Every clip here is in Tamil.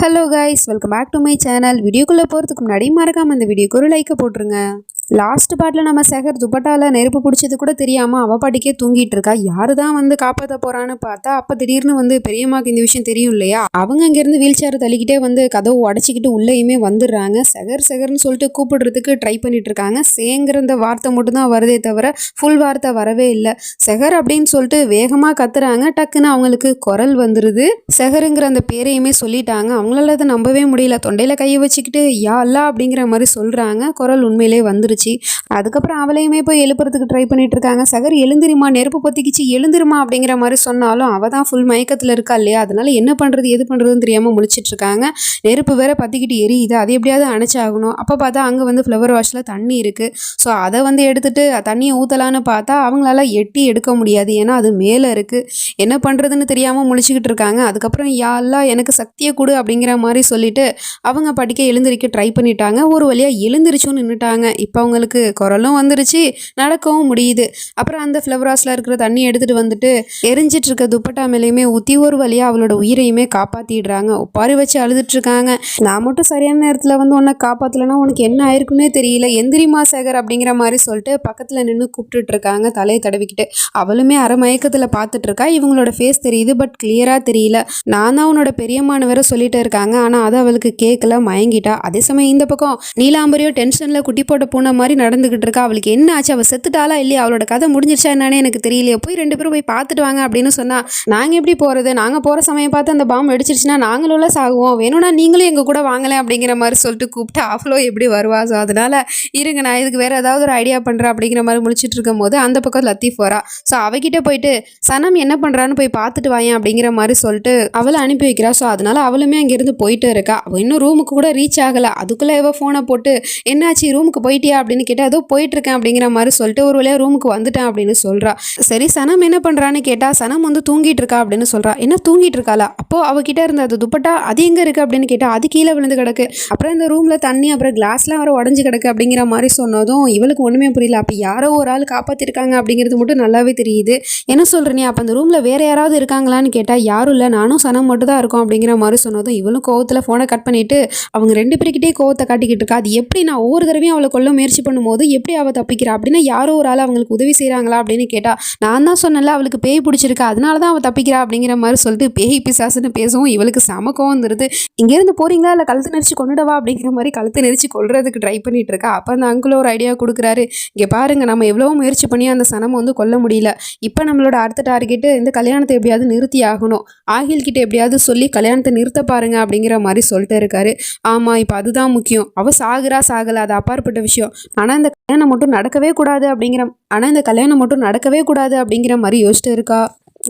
Hello guys, welcome back to my channel. வீடியோக்குள்ளே போகிறதுக்கு முன்னாடி மறக்காமல் இந்த வீடியோக்கு ஒரு லைக்கை போட்டுருங்க. லாஸ்ட் பார்ட்டில் நம்ம சஹர் துப்பட்டாவில் நெருப்பு பிடிச்சது கூட தெரியாமல் அவள் பாட்டிக்கே தூங்கிட்டு இருக்கா. யாரு தான் காப்பாற்ற போகிறான்னு பார்த்தா அப்போ திடீர்னு பெரியம்மாக்கு இந்த விஷயம் தெரியும் இல்லையா. அவங்க அங்கேருந்து வீல் சேரை தள்ளிக்கிட்டே கதவு உடச்சிக்கிட்டு உள்ளேயுமே வந்துடுறாங்க. சஹர்னு சொல்லிட்டு கூப்பிடுறதுக்கு ட்ரை பண்ணிட்டு இருக்காங்க. சேங்கிற அந்த வார்த்தை மட்டும்தான் வருதே தவிர ஃபுல் வார்த்தை வரவே இல்லை. சஹர் அப்படின்னு சொல்லிட்டு வேகமாக கத்துறாங்க. டக்குன்னு அவங்களுக்கு குரல் வந்துடுது. சஹருங்கிற அந்த பேரையுமே சொல்லிட்டாங்க. அவங்களால அதை நம்பவே முடியல. தொண்டையில் கையை வச்சுக்கிட்டு யா அல்லா அப்படிங்கிற மாதிரி சொல்கிறாங்க. குரல் உண்மையிலே வந்துருச்சு. அதுக்கப்புறம் அவளையுமே போய் எழுப்புறதுக்கு ட்ரை பண்ணிட்டு இருக்காங்க. சஹர் எழுந்திரிமா, நெருப்பு பத்திக்கிச்சு, எழுந்திருமா அப்படிங்கிற மாதிரி சொன்னாலும் அவள் தான் ஃபுல் மயக்கத்தில் இருக்கா இல்லையா. அதனால என்ன பண்ணுறது எது பண்ணுறதுன்னு தெரியாமல் முழிச்சிட்டு இருக்காங்க. நெருப்பு வேற பற்றிக்கிட்டு எரியுது. அது எப்படியாவது அணைச்சாகணும். அப்போ பார்த்தா அங்கே ஃப்ளவர் வாஷில் தண்ணி இருக்குது. ஸோ அதை எடுத்துட்டு தண்ணியை ஊற்றலான்னு பார்த்தா அவங்களால எட்டி எடுக்க முடியாது. ஏன்னா அது மேலே இருக்குது. என்ன பண்ணுறதுன்னு தெரியாமல் முழிச்சிக்கிட்டு இருக்காங்க. அதுக்கப்புறம் யா அல்லா எனக்கு சக்தியை கொடு அப்படிங்கிற மாதிரி சொல்லிட்டு அவங்க படிக்க எழுந்திரிக்க ட்ரை பண்ணிட்டாங்க. ஒரு வழியாக எழுந்திரிச்சும் நின்றுட்டாங்க. இப்போ அவங்களுக்கு குரலும் வந்துருச்சு, நடக்கவும் முடியுது. அப்புறம் அந்த ஃப்ளவர் வாஷில் இருக்கிற தண்ணி எடுத்துகிட்டு எரிஞ்சிட்டு இருக்க துப்பட்டா மேலேயுமே ஊற்றி ஒரு வழியாக அவளோட உயிரையுமே காப்பாற்றிடுறாங்க. ஒப்பாரி வச்சு அழுதுட்டு இருக்காங்க. நான் மட்டும் சரியான நேரத்தில் உன்னை காப்பாற்றலைன்னா உனக்கு என்ன ஆயிருக்குன்னே தெரியல, எந்திரிமா சேகர் அப்படிங்கிற மாதிரி சொல்லிட்டு பக்கத்தில் நின்று கூப்பிட்டுட்டு இருக்காங்க, தலையை தடவிக்கிட்டு. அவளுமே அரை மயக்கத்தில் பார்த்துட்டு இருக்கா. இவங்களோட ஃபேஸ் தெரியுது, பட் கிளியராக தெரியல. நான் தான் உன்னோட பெரியம்மானு வேற சொல்லிட்டு இருக்காங்க. ஆனால் அது அவளுக்கு கேட்கல, மயங்கிட்டா. அதே சமயம் இந்த பக்கம் நீலாம்பரியோ டென்ஷனில் குட்டி போட்ட பூனை மாதிரி நடந்துகிட்டு இருக்கா. அவளுக்கு என்ன ஆச்சு, அவள் செத்துட்டாளா இல்லையா, அவளோட கதை முடிஞ்சிருச்சா என்னன்னு எனக்கு தெரியலையே, போய் 2 பேரும் போய் பார்த்துட்டு வாங்க அப்படின்னு சொன்னா, நாங்கள் எப்படி போகிறது, நாங்கள் போகிற சமயம் பார்த்து அந்த பாம்பு வெடிச்சிருச்சுன்னா நாங்களும் சாகுவோம், வேணும்னா நீங்களும் எங்கள் கூட வாங்கலை அப்படிங்கிற மாதிரி சொல்லிட்டு கூப்பிட்டு அவளோ எப்படி வருவா. ஸோ அதனால இருங்க, நான் இதுக்கு வேறு ஏதாவது ஒரு ஐடியா பண்ணுறேன் அப்படிங்கிற மாதிரி முடிச்சுட்டு இருக்கும் போது அந்த பக்கம் லத்தீஃப் வரா. ஸோ அவகிட்ட போயிட்டு சனம் என்ன பண்ணுறான்னு போய் பார்த்துட்டு வாயேன் அப்படிங்கிற மாதிரி சொல்லிட்டு அவளை அனுப்பி வைக்கிறா. ஸோ அதனால அவளுமே அங்கேருந்து போயிட்டு இருக்கா. அவள் இன்னும் ரூமுக்கு கூட ரீச் ஆகலை. அதுக்குள்ளே இவ ஃபோனை போட்டு என்னாச்சு ரூமுக்கு போயிட்டியா அப்படின்னு கேட்டால் ஏதோ போயிட்டுருக்கேன் அப்படிங்கிற மாதிரி சொல்லிட்டு ஒரு வழியாக ரூமுக்கு வந்துட்டேன் அப்படின்னு சொல்கிறா. சரி சனம் என்ன பண்ணுறான்னு கேட்டால் சனம் தூங்கிட்டு இருக்கா அப்படின்னு சொல்கிறா. என்ன தூங்கிட்டு இருக்காளா? அப்போது அவகிட்ட இருந்த அது துப்பட்டா அது எங்கே இருக்குது அப்படின்னு கேட்டால் அது கீழே விழுந்து கிடக்கு. அப்புறம் இந்த ரூமில் தண்ணி அப்புறம் கிளாஸ்லாம் வர உடஞ்சி கிடக்கு அப்படிங்கிற மாதிரி சொன்னதும் இவளுக்கு ஒன்றுமே புரியல. அப்போ யாரோ ஒரு ஆள் காப்பாற்றிருக்காங்க அப்படிங்கிறது மட்டும் நல்லாவே தெரியுது. என்ன சொல்கிறீ, அப்போ அந்த ரூமில் வேறு யாராவது இருக்காங்களான்னு கேட்டால் யாரும் இல்லை, நானும் சனம் மட்டும் தான் இருக்கோம் அப்படிங்கிற மாதிரி சொன்னதும் இவளும் கோவத்தில் ஃபோனை கட் பண்ணிவிட்டு அவங்க 2 பேருக்கிட்டே கோவத்தை காட்டிக்கிட்டு இருக்கா. அது எப்படி நான் ஒவ்வொரு தடவையும் அவளை கொல்ல முயற்சி பண்ணும்போது எப்படி அவள் தப்பிக்கிறா அப்படின்னா யாரோ ஒரு ஆள் அவங்களுக்கு உதவி செய்கிறாங்களா அப்படின்னு கேட்டால் நான் தான் சொன்னல அவளுக்கு பேய் பிடிச்சிருக்கா, அதனால தான் அவள் தப்பிக்கிறா அப்படிங்கிற மாதிரி சொல்லிட்டு பேய் பிசாசுன்னு பேசவும் இவளுக்கு சமக்கம் வந்துடுது. இங்கேருந்து போகிறீங்களா இல்லை கழுத்து நெரிச்சு கொண்டுடவா அப்படிங்கிற மாதிரி கழுத்து நெரிச்சு கொள்றதுக்கு ட்ரை பண்ணிட்டு இருக்கா. அப்போ அந்த அங்கிள் ஒரு ஐடியா கொடுக்குறாரு. இங்கே பாருங்க, நம்ம எவ்வளவோ முயற்சி பண்ணி அந்த சனம் கொல்ல முடியல. இப்போ நம்மளோட அடுத்த டார்கெட்டு இந்த கல்யாணத்தை எப்படியாவது நிறுத்தி ஆகணும். ஆகில் கிட்ட எப்படியாவது சொல்லி கல்யாணத்தை நிறுத்த பாருங்க அப்படிங்கிற மாதிரி சொல்லிட்டு இருக்காரு. ஆமாம், இப்போ அதுதான் முக்கியம். அவள் சாகலை, அது அப்பாற்பட்ட விஷயம். ஆனால் இந்த கல்யாணம் மட்டும் நடக்கவே கூடாது அப்படிங்கிற மாதிரி யோசிச்சுட்டு இருக்கா.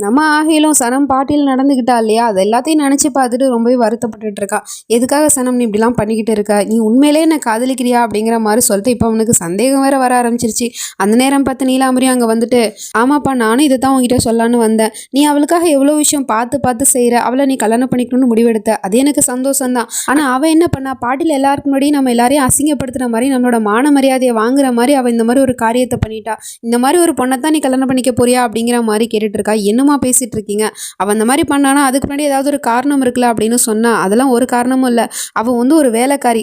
நம்ம ஆகிலும் சனம் பாட்டியில் நடந்துக்கிட்டா இல்லையா, அது எல்லாத்தையும் நினச்சி பார்த்துட்டு ரொம்பவே வருத்தப்பட்டுட்டு இருக்கா. எதுக்காக சனம் நீ இப்படிலாம் பண்ணிக்கிட்டு இருக்க, நீ உண்மையிலே என்ன காதலிக்கிறியா அப்படிங்கிற மாதிரி சொல்லிட்டு இப்போ அவனுக்கு சந்தேகம் வேற வர ஆரம்பிச்சிருச்சு. அந்த நேரம் பார்த்து நீலாம்பரி அங்கே ஆமாப்பா நானும் இதை தான் உங்ககிட்ட சொல்லலான்னு வந்தேன். நீ அவளுக்காக எவ்வளோ விஷயம் பார்த்து செய்கிற, அவளை நீ கல்யாணம் பண்ணிக்கணும்னு முடிவெடுத்த, அது எனக்கு சந்தோஷம்தான். ஆனால் அவள் என்ன பண்ணா, பாட்டியில் எல்லாருக்கு முன்னாடி நம்ம எல்லாரையும் அசிங்கப்படுத்துகிற மாதிரி நம்மளோட மான மரியாதையை வாங்குற மாதிரி அவள் இந்த மாதிரி ஒரு காரியத்தை பண்ணிட்டா. இந்த மாதிரி ஒரு பொண்ணை தான் நீ கல்யாணம் பண்ணிக்க போறியா அப்படிங்கிற மாதிரி கேட்டுட்டு இருக்கா. என்னமா பேசிட்டு இருக்கீங்க, அவன் அந்த மாதிரி பண்ணானா அதுக்கு முன்னாடி ஏதாவது ஒரு காரணம் இருக்குல்ல அப்படின்னு சொன்னா அதெல்லாம் ஒரு காரணமும் இல்லை. அவன் ஒரு வேலைக்காரி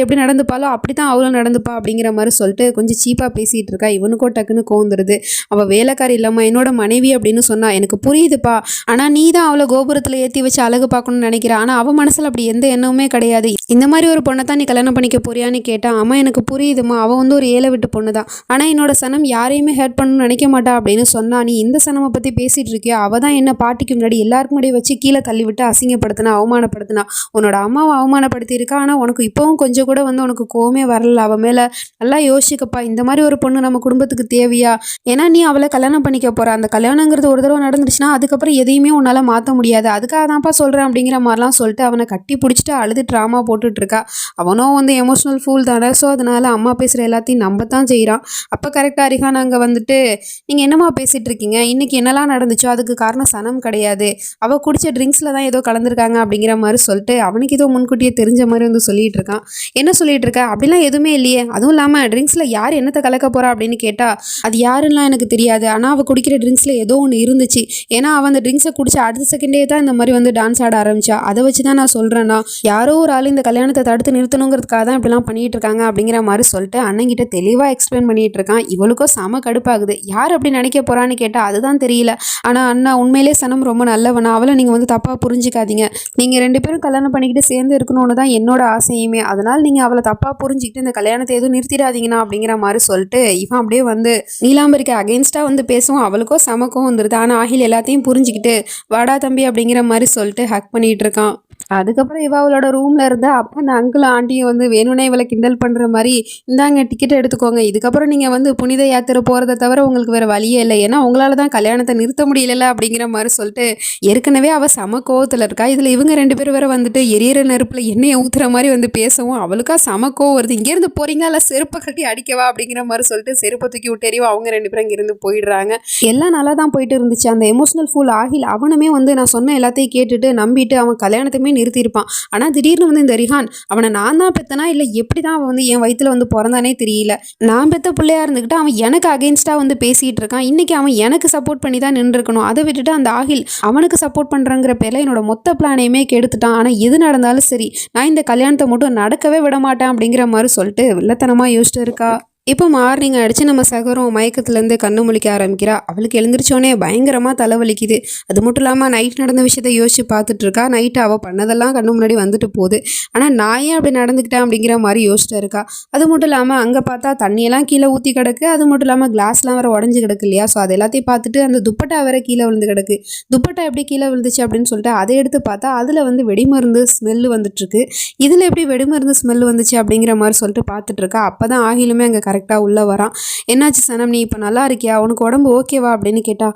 எப்படி நடந்துப்பாலோ அப்படித்தான் அவளும் நடந்துப்பா அப்படிங்கிற மாதிரி சொல்லிட்டு கொஞ்சம் சீப்பாக பேசிகிட்டு இருக்கா. இவனுக்கோ டக்குன்னு கோந்துருது. அவள் வேலைக்காரி இல்லாமல் என்னோட மனைவி அப்படின்னு சொன்னா எனக்கு புரியுதுப்பா, ஆனால் நீ தான் அவளை கோபுரத்தில் ஏற்றி வச்சு அழகு பார்க்கணும்னு நினைக்கிற. ஆனால் அவன் மனசில் அப்படி எந்த எண்ணமுமே கிடையாது. இந்த மாதிரி ஒரு பொண்ணை தான் நீ கல்யாணம் பண்ணிக்க போறியான்னு கேட்டான். ஆமாம் எனக்கு புரியுதுமா, அவன் ஒரு ஏழை விட்டு பொண்ணு தான். ஆனால் என்னோட சனம் யாரையுமே ஹேர்ட் பண்ணணும்னு நினைக்க மாட்டா அப்படின்னு சொன்னா. நீ இந்த சனமை பற்றி பேசிட்டு இருக்கியா, அவள் தான் என்ன பாட்டிக்கு முன்னாடி எல்லாருக்கும் முன்னாடி வச்சு கீழே தள்ளிவிட்டு அசிங்கப்படுத்தினா, அவமானப்படுத்தினா. உன்னோட அம்மாவை அவமானப்படுத்தி இருக்கா. ஆனால் உனக்கு இப்போவும் கொஞ்சம் கூட உனக்கு கோவமே வரல அவள் மேலே. நல்லா யோசிக்கப்பா, இந்த மாதிரி ஒரு பொண்ணு நம்ம குடும்பத்துக்கு தேவையா? ஏன்னா நீ அவளை கல்யாணம் பண்ணிக்க போற. அந்த கல்யாணங்கிறது ஒரு தடவை நடந்துச்சுன்னா அதுக்கப்புறம் எதையுமே உன்னால் மாற்ற முடியாது. அதுக்காக தான்ப்பா சொல்கிறேன் அப்படிங்கிற மாதிரிலாம் சொல்லிட்டு அவனை கட்டி பிடிச்சிட்டு அழுது ட்ராமா போட்டுட்டு இருக்கா. அவனும் எமோஷனல் ஃபூல் தானே. ஸோ அதனால அம்மா பேசுகிற எல்லாத்தையும் நம்ப தான் செய்கிறான். அப்போ கரெக்டாக ரிஹான் அங்கே நீங்கள் என்னம்மா பேசிகிட்டு இருக்கீங்க, இன்னைக்கு என்னெல்லாம் நடந்துச்சு நடந்துச்சோ அதுக்கு காரணம் சனம் கிடையாது, அவள் குடிச்ச ட்ரிங்க்ஸில் தான் ஏதோ கலந்துருக்காங்க அப்படிங்கிற மாதிரி சொல்லிட்டு அவனுக்கு ஏதோ முன்கூட்டியே தெரிஞ்ச மாதிரி வந்து சொல்லிட்டு இருக்கான். என்ன சொல்லிட்டு இருக்க, அப்படிலாம் எதுவுமே இல்லையே, அதுவும் இல்லாமல் ட்ரிங்க்ஸில் யார் என்னத்தை கலக்க போகிறா அப்படின்னு கேட்டால் அது யாருன்னெலாம் எனக்கு தெரியாது, ஆனால் அவள் குடிக்கிற ட்ரிங்க்ஸில் ஏதோ ஒன்று இருந்துச்சு, ஏன்னா அவள் அந்த ட்ரிங்க்ஸை குடிச்ச அடுத்த செகண்டே தான் இந்த மாதிரி வந்து டான்ஸ் ஆட ஆரம்பிச்சா, அதை வச்சு தான் நான் சொல்கிறேன்னா யாரோ ஒரு ஆள் இந்த கல்யாணத்தை தடுத்து நிறுத்தணுங்கிறதுக்காக தான் இப்படிலாம் பண்ணிட்டு இருக்காங்க அப்படிங்கிற மாதிரி சொல்லிட்டு அண்ணங்கிட்ட தெளிவாக எக்ஸ்பிளைன் பண்ணிட்டு இருக்கான். இவளுக்கும் செம கடுப்பாகுது, யார் அப்படி நினைக்க போறான்னு கேட்டால் அதுதான் தெரியல, ஆனால் அண்ணா உண்மையிலே சனம் ரொம்ப நல்லவனா, அவளை நீங்கள் வந்து தப்பாக புரிஞ்சிக்காதீங்க, நீங்கள் 2 பேரும் கல்யாணம் பண்ணிக்கிட்டு சேர்ந்து இருக்கணும்னு தான் என்னோட ஆசையுமே, அதனால் நீங்கள் அவளை தப்பாக புரிஞ்சுக்கிட்டு இந்த கல்யாணத்தை எதுவும் நிறுத்திடாதீங்கண்ணா அப்படிங்கிற மாதிரி சொல்லிட்டு இவன் அப்படியே வந்து நீலாம்பரிக்கு அகெயின்ஸ்டாக வந்து பேசுவோம். அவளுக்கும் சமக்கும் வந்துடுது. ஆனால் ஆகில் எல்லாத்தையும் புரிஞ்சுக்கிட்டு வாடா தம்பி அப்படிங்கிற மாதிரி சொல்லிட்டு ஹக் பண்ணிட்டு இருக்கான். அதுக்கப்புறம் இவ அவளோட ரூமில் இருந்தா அப்போ அந்த அங்கிளும் ஆண்டியும் வந்து வேணும்னே இவளை கிண்டல் பண்ணுற மாதிரி இந்தாங்க டிக்கெட் எடுத்துக்கோங்க, இதுக்கப்புறம் நீங்கள் வந்து புனித யாத்திரை போகிறத தவிர உங்களுக்கு வேறு வழியே இல்லை, ஏன்னா உங்களால் தான் கல்யாணத்தை நிறுத்த முடியல அப்படிங்கிற மாதிரி சொல்லிட்டு ஏற்கனவே அவள் சம கோவத்தில் இருக்கா. இதில் இவங்க 2 பேரும் வேறு வந்துட்டு எரியற நெருப்பில் எண்ணெயை ஊற்றுற மாதிரி வந்து பேசவும் அவளுக்கா சம கோவம் வருது. இங்கேருந்து போகிறீங்களா இல்லை செருப்பை கட்டி அடிக்கவா அப்படிங்கிற மாதிரி சொல்லிட்டு செருப்பை தூக்கி விட்டேறியும் அவங்க 2 பேரும் இங்கேருந்து போயிடுறாங்க. எல்லாம் நல்லா தான் போயிட்டு இருந்துச்சு. அந்த எமோஷனல் ஃபுல் ஆகில் அவனுமே வந்து நான் சொன்ன எல்லாத்தையும் கேட்டுட்டு நம்பிட்டு அவன் கல்யாணத்தையுமே நிறுத்தியிருப்பான். ஆனால் திடீர்னு வந்து இந்த ரிஹான் அவனை நான் தான் பெத்தனா இல்லை எப்படி தான் அவன் வந்து என் வயிற்றுல வந்து பிறந்தானே தெரியல, நான் பெத்த பிள்ளையா இருந்துக்கிட்டு அவன் எனக்கு அகெயின்ஸ்டாக வந்து பேசிகிட்டு இருக்கான். இன்றைக்கி அவன் எனக்கு சப்போர்ட் பண்ணி தான் நின்றுருக்கணும், அதை விட்டுட்டு அந்த ஆகில் அவனுக்கு சப்போர்ட் பண்ணுறங்கிற பேரில் என்னோட மொத்த பிளானையுமே கெடுத்துட்டான். ஆனால் எது நடந்தாலும் சரி நான் இந்த கல்யாணத்தை மட்டும் நடக்கவே விட மாட்டேன் அப்படிங்கிற மாதிரி சொல்லிட்டு வில்லத்தனமாக யோசிச்சுட்டு இருக்கா. இப்போ மார்னிங் ஆகிடுச்சு. நம்ம சகரும் மயக்கத்துலேருந்து கண்ணு முழிக்க ஆரம்பிக்கிறா. அவளுக்கு எழுந்திரிச்சோன்னே பயங்கரமாக தலைவலிக்குது. அது மட்டும் இல்லாமல் நைட் நடந்த விஷயத்தை யோசிச்சு பார்த்துட்ருக்கா. நைட்டு அவள் பண்ணதெல்லாம் கண்ணு முன்னாடி வந்துட்டு போகுது. ஆனால் நான் ஏன் அப்படி நடந்துக்கிட்டேன் அப்படிங்கிற மாதிரி யோசிச்சுட்டு இருக்கா. அது மட்டும் இல்லாமல் அங்கே பார்த்தா தண்ணியெல்லாம் கீழே ஊற்றி கிடக்கு. அது மட்டும் இல்லாமல் கிளாஸ்லாம் வேறு உடஞ்சி கிடக்கு இல்லையா. ஸோ அது எல்லாத்தையும் பார்த்துட்டு அந்த துப்பட்டா வேறு கீழே விழுந்து கிடக்கு. துப்பட்டா எப்படி கீழே விழுந்துச்சு அப்படின்னு சொல்லிட்டு அதை எடுத்து பார்த்தா அதில் வந்து வெடிமருந்து ஸ்மெல்லு வந்துட்டுருக்கு. இதில் எப்படி வெடிமருந்து ஸ்மெல்லு வந்துச்சு அப்படிங்கிற மாதிரி சொல்லிட்டு பார்த்துட்ருக்கா. அப்போ தான் ஆகிலுமே அங்கே கரெக்டாக உள்ளே வரான். என்னாச்சு சனம், நீ இப்போ நல்லா இருக்கியா, உனக்கு உடம்பு ஓகேவா அப்படின்னு கேட்டா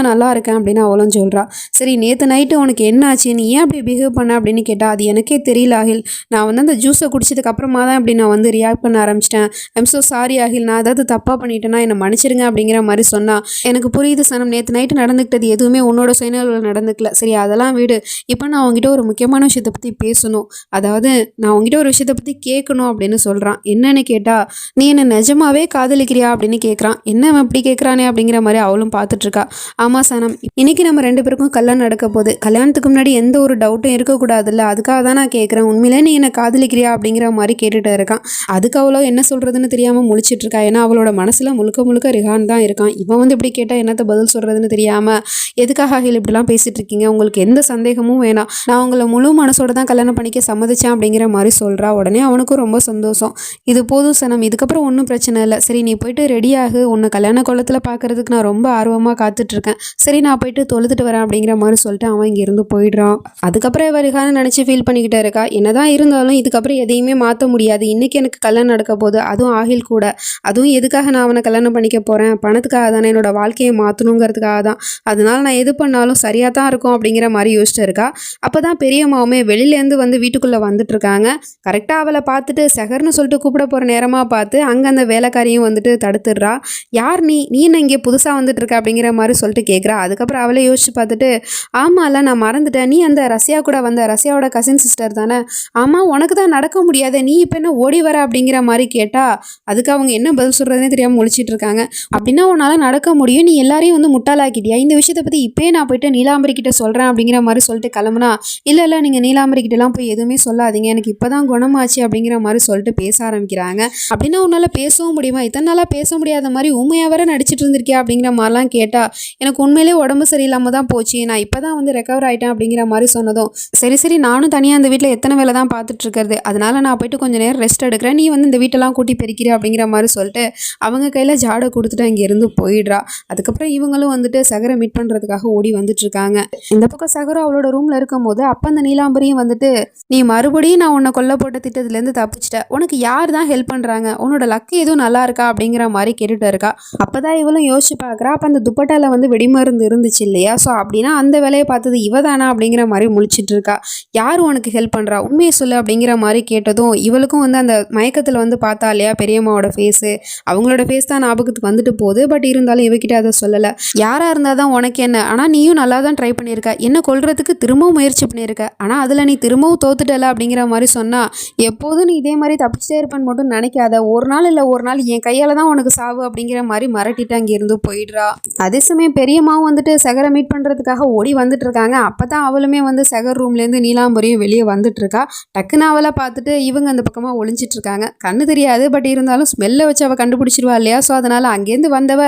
நல்லா இருக்கேன் அப்படின்னு அவளும் சொல்கிறா. சரி நேற்று நைட்டு உனக்கு என்னாச்சு, நீ ஏன் அப்படி பிஹேவ் பண்ண அப்படின்னு கேட்டா அது எனக்கே தெரியல ஆகில், நான் வந்து அந்த ஜூஸை குடிச்சதுக்கு அப்புறமா தான் அப்படி நான் வந்து ரியாக்ட் பண்ண ஆரம்பிச்சிட்டேன். ஐம் ஸோ சாரி ஆகில், நான் ஏதாவது தப்பாக பண்ணிட்டேன்னா என்னை மன்னிச்சிருங்க அப்படிங்கிற மாதிரி சொன்னா. எனக்கு புரியுது சனம், நேற்று நைட்டு நடந்துக்கிட்டது எதுவுமே உன்னோட சுயநலம் நடந்துக்கல, சரி அதெல்லாம் விடு. இப்போ நான் உங்ககிட்ட ஒரு முக்கியமான விஷயத்தை பற்றி பேசணும், அதாவது நான் உங்ககிட்ட ஒரு விஷயத்தை பற்றி கேட்கணும் அப்படின்னு சொல்கிறான். என்னன்னு கேட்டால் நீ என்ன நிஜமாவே காதலிக்கிறியா அப்படின்னு கேட்குறான். என்ன அப்படி கேட்குறானே அப்படிங்கிற மாதிரி அவளும் பார்த்துட்ருக்கா. ஆமாம் சனம், இன்னைக்கு நம்ம 2 பேருக்கும் கல்யாணம் நடக்க போகுது, கல்யாணத்துக்கு முன்னாடி எந்த ஒரு டவுட்டும் இருக்கக்கூடாதுல்ல, அதுக்காக தான் நான் கேட்குறேன், உண்மையிலே நீ என்ன காதலிக்கிறியா அப்படிங்கிற மாதிரி கேட்டுட்டு இருக்கான். அதுக்கு அவளோ என்ன சொல்கிறதுன்னு தெரியாமல் முழிச்சிட்டு இருக்கா. ஏன்னா அவளோட மனசில் முழுக்க முழுக்க ரிஹான் தான் இருக்கான். இவன் வந்து இப்படி கேட்டால் என்னத்தை பதில் சொல்கிறதுன்னு தெரியாமல் எதுக்காக ஆகில் இப்படிலாம் பேசிகிட்டு இருக்கீங்க, உங்களுக்கு எந்த சந்தேகமும் வேணாம், நான் உங்களை முழு மனசோட தான் கல்யாணம் பண்ணிக்க சம்மதிச்சேன் அப்படிங்கிற மாதிரி சொல்கிறா. உடனே அவனுக்கும் ரொம்ப சந்தோஷம். இது போதும் சனம், இதுக்கப்புறம் ஒன்றும் பிரச்சனை இல்லை, சரி நீ போயிட்டு ரெடியாகு, உன்னை கல்யாண கோலத்தில் பார்க்கறதுக்கு நான் ரொம்ப ஆர்வமாக காத்துட்ருக்கேன், சரி நான் போயிட்டு தொழுதுட்டு வரேன் அப்படிங்கிற மாதிரி சொல்லிட்டு அவன் இங்கேருந்து போயிடுறான். அதுக்கப்புறம் இவ ரிஹானை நினச்சி ஃபீல் பண்ணிக்கிட்டே இருக்கா. என்னதான் இருந்தாலும் இதுக்கப்புறம் எதையுமே மாற்ற முடியாது, இன்றைக்கி எனக்கு கல்யாணம் நடக்க போகுது, அதுவும் ஆகில் கூட, அதுவும் எதுக்காக நான் அவனை கல்யாணம் பண்ணிக்க போகிறேன், பணத்துக்காக தானே, என்னோட வாழ்க்கையை மாற்றணுங்கிறதுக்காக தான், அதனால நான் எது பண்ணாலும் சரியாக தான் இருக்கும் அப்படிங்கிற மாதிரி யோசிச்சுட்டு இருக்கா. அப்போ தான் பெரியம்மாவுமே வெளியிலேருந்து வந்து வீட்டுக்குள்ளே வந்துட்டு இருக்காங்க. கரெக்டாக அவளை பார்த்துட்டு சகர்னு சொல்லிட்டு கூப்பிட போகிற நேரமாக பார்த்து அங்கே அந்த வேலைக்காரியும் வந்துட்டு தடுத்துடுறா. யார் நீ என்ன இங்கே புதுசாக வந்துட்டு இருக்க அப்படிங்கிற மாதிரி சொல்லிட்டு கேட்குறா. அதுக்கப்புறம் அவளை யோசிச்சு பார்த்துட்டு ஆமாம்ல நான் மறந்துட்டேன், நீ அந்த ரஷ்யா கூட வந்த ரஷ்யாவோட கசின் சிஸ்டர் தானே, ஆமாம் உனக்கு தான் நடக்க முடியாது, நீ இப்போ என்ன ஓடி வர அப்படிங்கிற மாதிரி கேட்டால் அதுக்கு அவங்க என்ன பதில் சொல்கிறதுனே தெரியாமல் முழிச்சிட்டு இருக்காங்க. அப்படின்னா உன்னால் நடக்க முடியும், நீ எல்லாரையும் வந்து முட்டாளாக்கிட்டியா, இந்த விஷயத்தை பற்றி இப்போயே நான் போயிட்டு நீலாம்பரி கிட்ட சொல்கிறேன் அப்படிங்கிற மாதிரி சொல்லிட்டு கிளம்புனா, இல்லை நீங்கள் நீலாம்பரி கிட்டலாம் போய் எதுவுமே சொல்லாதீங்க, எனக்கு இப்போ தான் குணமாச்சு அப்படிங்கிற மாதிரி சொல்லிட்டு பேச ஆரம்பிக்கிறாங்க. அப்படின்னா உன்னால் பேசவும் முடியுமா, இத்தனை நாளாக பேச முடியாத மாதிரி உண்மையாக வர நடிச்சிட்டு இருந்திருக்கியா அப்படிங்கிற மாதிரிலாம் கேட்டால் எனக்கு உண்மையிலே உடம்பு சரியில்லாமல் தான் போச்சு, நான் இப்போ தான் வந்து ரெக்கவர் ஆகிட்டேன் அப்படிங்கிற மாதிரி சொன்னதும் சரி நானும் தனியாக அந்த வீட்டில் எத்தனை வேலை தான் பார்த்துட்டு இருக்கிறது, அதனால நான் போயிட்டு கொஞ்சம் நேரம் ரெஸ்ட் எடுக்கிறேன், நீ வந்து இந்த வீட்டெல்லாம் கூட்டி பெருக்கிற அப்படிங்கிற மாதிரி சொல்லிட்டு அவங்க கையில் ஜாடை கொடுத்துட்டு அங்கேருந்து போயிடுறா. அதுக்கப்புறம் இவங்களும் வந்துட்டு சகரை மீட் பண்ணுறதுக்காக ஓடி வந்துட்டு இருக்காங்க. இந்த பக்கம் சகரம் அவளோட ரூமில் இருக்கும் போது அப்போ அந்த நீலாம்பரியும் வந்துட்டு நீ மறுபடியும் நான் உன்னை கொல்ல போட்ட திட்டத்துலேருந்து தப்பிச்சிட்ட, உனக்கு யார் தான் ஹெல்ப் பண்ணுறாங்க, உன்னோட லக்கு எதுவும் நல்லா இருக்கா அப்படிங்கிற மாதிரி கேட்டுட்டு இருக்கா. அப்பதான் இவளும் யோசிச்சு பார்க்குறா. அப்போ அந்த துப்பட்டால வந்து வெடிமருந்து இருந்துச்சு இல்லையா, ஸோ அப்படின்னா அந்த வேலையை பார்த்தது இவ தானா அப்படிங்கிற மாதிரி முழிச்சிட்டு இருக்கா. யார் உனக்கு ஹெல்ப் பண்ணுறா, உண்மையை சொல்லு அப்படிங்கிற மாதிரி கேட்டதும் இவளுக்கும் வந்து அந்த மயக்கத்தில் வந்து பார்த்தா இல்லையா பெரியம்மாவோட ஃபேஸு, அவங்களோட ஃபேஸ் தான் ஞாபகத்துக்கு வந்துட்டு போகுது. பட் இருந்தாலும் இவகிட்ட அதை சொல்லலை. யாராக இருந்தால் தான் உனக்கு என்ன, ஆனால் நீயும் நல்லா தான் ட்ரை பண்ணியிருக்க, என்ன கொல்றதுக்கு திரும்பவும் முயற்சி பண்ணியிருக்க, ஆனால் அதில் நீ திரும்பவும் தோத்துட்டல அப்படிங்கிற மாதிரி சொன்னால், எப்போதும் நீ இதே மாதிரி தப்பிச்சிட்டே இருப்பேன்னு மட்டும் நினைக்காத, ஒரு நாள் இல்லை ஒரு நாள் என் கையால் தான் உனக்கு சாவு அப்படிங்கிற மாதிரி மிரட்டிட்டு அங்கேருந்து போயிடுறா. அதே சமயம் பெரியம்மாவும் வந்துட்டு சகரை மீட் பண்ணுறதுக்காக ஓடி வந்துட்டு இருக்காங்க. அப்போ தான் அவளுமே வந்து சகர் ரூம்லேருந்து நீலாம்பரியும் வெளியே வந்துட்டு இருக்கா. டக்குன்னு அவளை பார்த்துட்டு இவங்க அந்த பக்கமாக ஒளிஞ்சிட்டு இருக்காங்க. கண்ணு தெரியாது, பட் இருந்தாலும் ஸ்மெல்லை வச்சு அவள் கண்டுபிடிச்சிருவா இல்லையா. ஸோ அதனால் அங்கேருந்து வந்தவ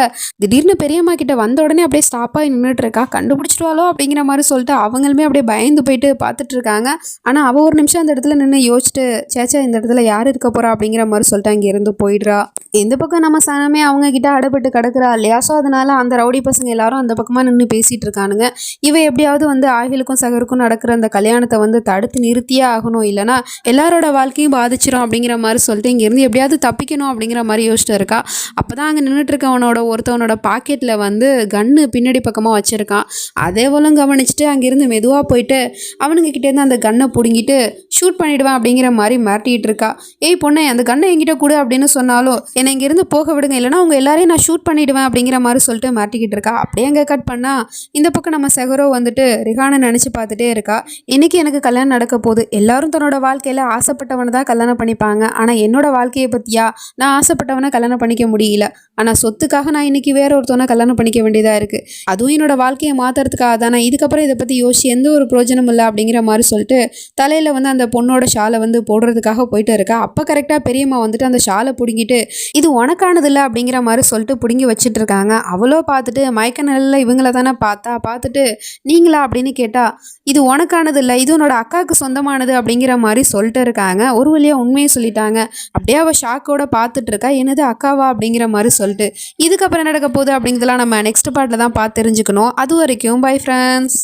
திடீர்னு பெரியம்மா கிட்ட வந்த உடனே அப்படியே ஸ்டாப்பாகி நின்றுட்டு இருக்கா. கண்டுபிடிச்சிருவாளோ அப்படிங்கிற மாதிரி சொல்லிட்டு அவங்களுமே அப்படியே பயந்து போயிட்டு பார்த்துட்டு இருக்காங்க. ஆனால் அவள் ஒரு நிமிஷம் அந்த இடத்துல நின்று யோசிச்சுட்டு, சேச்சா இந்த இடத்துல யார் இருக்க போகிறா அப்படிங்கிற மாதிரி சொல்லிட்டு அங்கே இருந்து போயிடுறா. இந்த பக்கம் நம்ம சனமே அவங்க கிட்ட அடைப்பட்டு கிடக்குறா இல்லையா. ஸோ அதனால அந்த ரவுடி பசங்க எல்லாரும் அந்த பக்கமாக நின்று பேசிகிட்டு இருக்கானுங்க. இவ எப்படியாவது வந்து ஆகிலுக்கும் சகருக்கும் நடக்கிற அந்த கல்யாணத்தை வந்து தடுத்து நிறுத்தியே ஆகணும், இல்லைனா எல்லாரோட வாழ்க்கையும் பாதிச்சிடும் அப்படிங்கிற மாதிரி சொல்லிட்டு இங்கேருந்து எப்படியாவது தப்பிக்கணும் அப்படிங்கிற மாதிரி யோசிச்சுட்டு இருக்கா. அப்போ தான் அங்கே நின்றுட்டு இருக்கவனோட ஒருத்தவனோட பாக்கெட்டில் வந்து கன்று பின்னாடி பக்கமாக வச்சுருக்கான். அதே போலும் கவனிச்சுட்டு அங்கேருந்து மெதுவாக போயிட்டு அவனுங்க கிட்டேருந்து அந்த கன்னை பிடுங்கிட்டு ஷூட் பண்ணிவிடுவேன் அப்படிங்கிற மாதிரி மிரட்டிகிட்டு இருக்கா. ஏய் பொண்ணே, அந்த கன்னை என்கிட்ட கொடு அப்படின்னு சொன்னாலும் என்னை இங்கேருந்து போக விடுங்க, இல்லைனா அவங்க எல்லாரையும் நான் ஷூட் பண்ணிவிடுவேன் அப்படிங்கிற மாதிரி சொல்லிட்டு மிரட்டிக்கிட்டு இருக்கா. அப்படியே அங்கே கட் பண்ணால் இந்த பக்கம் நம்ம சகரோ வந்துட்டு ரிஹானை நினச்சி பார்த்துட்டே இருக்கா. இன்றைக்கி எனக்கு கல்யாணம் நடக்க போகுது. எல்லாரும் தன்னோட வாழ்க்கையில் ஆசைப்பட்டவனை தான் கல்யாணம் பண்ணிப்பாங்க. ஆனால் என்னோட வாழ்க்கையை பற்றியா, நான் ஆசைப்பட்டவனை கல்யாணம் பண்ணிக்க முடியல. ஆனால் சொத்துக்காக நான் இன்றைக்கி வேற ஒருத்தவனை கல்யாணம் பண்ணிக்க வேண்டியதாக இருக்குது. அதுவும் என்னோட வாழ்க்கையை மாற்றுறதுக்காக தானே. இதுக்கப்புறம் இதை பற்றி யோசிச்சு எந்த ஒரு பிரயோஜனம் இல்லை அப்படிங்கிற மாதிரி சொல்லிட்டு தலையில் வந்து அந்த பொண்ணோட ஷாலை வந்து போடுறதுக்காக போயிட்டு இருக்கா. அப்போ கரெக்டாக பெரியம்மா வந்துட்டு அந்த ஷாலை பிடுங்கிட்டு இது உனக்கானது இல்லை அப்படிங்கிற மாதிரி சொல்லிட்டு பிடுங்கி வச்சுட்டு இருக்காங்க. அவ்வளோ பார்த்துட்டு மயக்க நிலையில் இவங்கள தானே பார்த்துட்டு நீங்களா அப்படின்னு கேட்டால், இது உனக்கானது இல்லை, இது உன்னோட அக்காவுக்கு சொந்தமானது அப்படிங்கிற மாதிரி சொல்லிட்டு இருக்காங்க. ஒரு வழியாக உண்மையை சொல்லிட்டாங்க. அப்படியே அவள் ஷாக்கோட பார்த்துட்டு இருக்கா. என்னது அக்காவா அப்படிங்கிற மாதிரி சொல்லிட்டு. இதுக்கப்புறம் நடக்க போகுது அப்படிங்கிறதெல்லாம் நம்ம நெக்ஸ்ட் பார்ட்டில் தான் பார்த்து தெரிஞ்சுக்கணும். அது வரைக்கும் பை ஃப்ரெண்ட்ஸ்.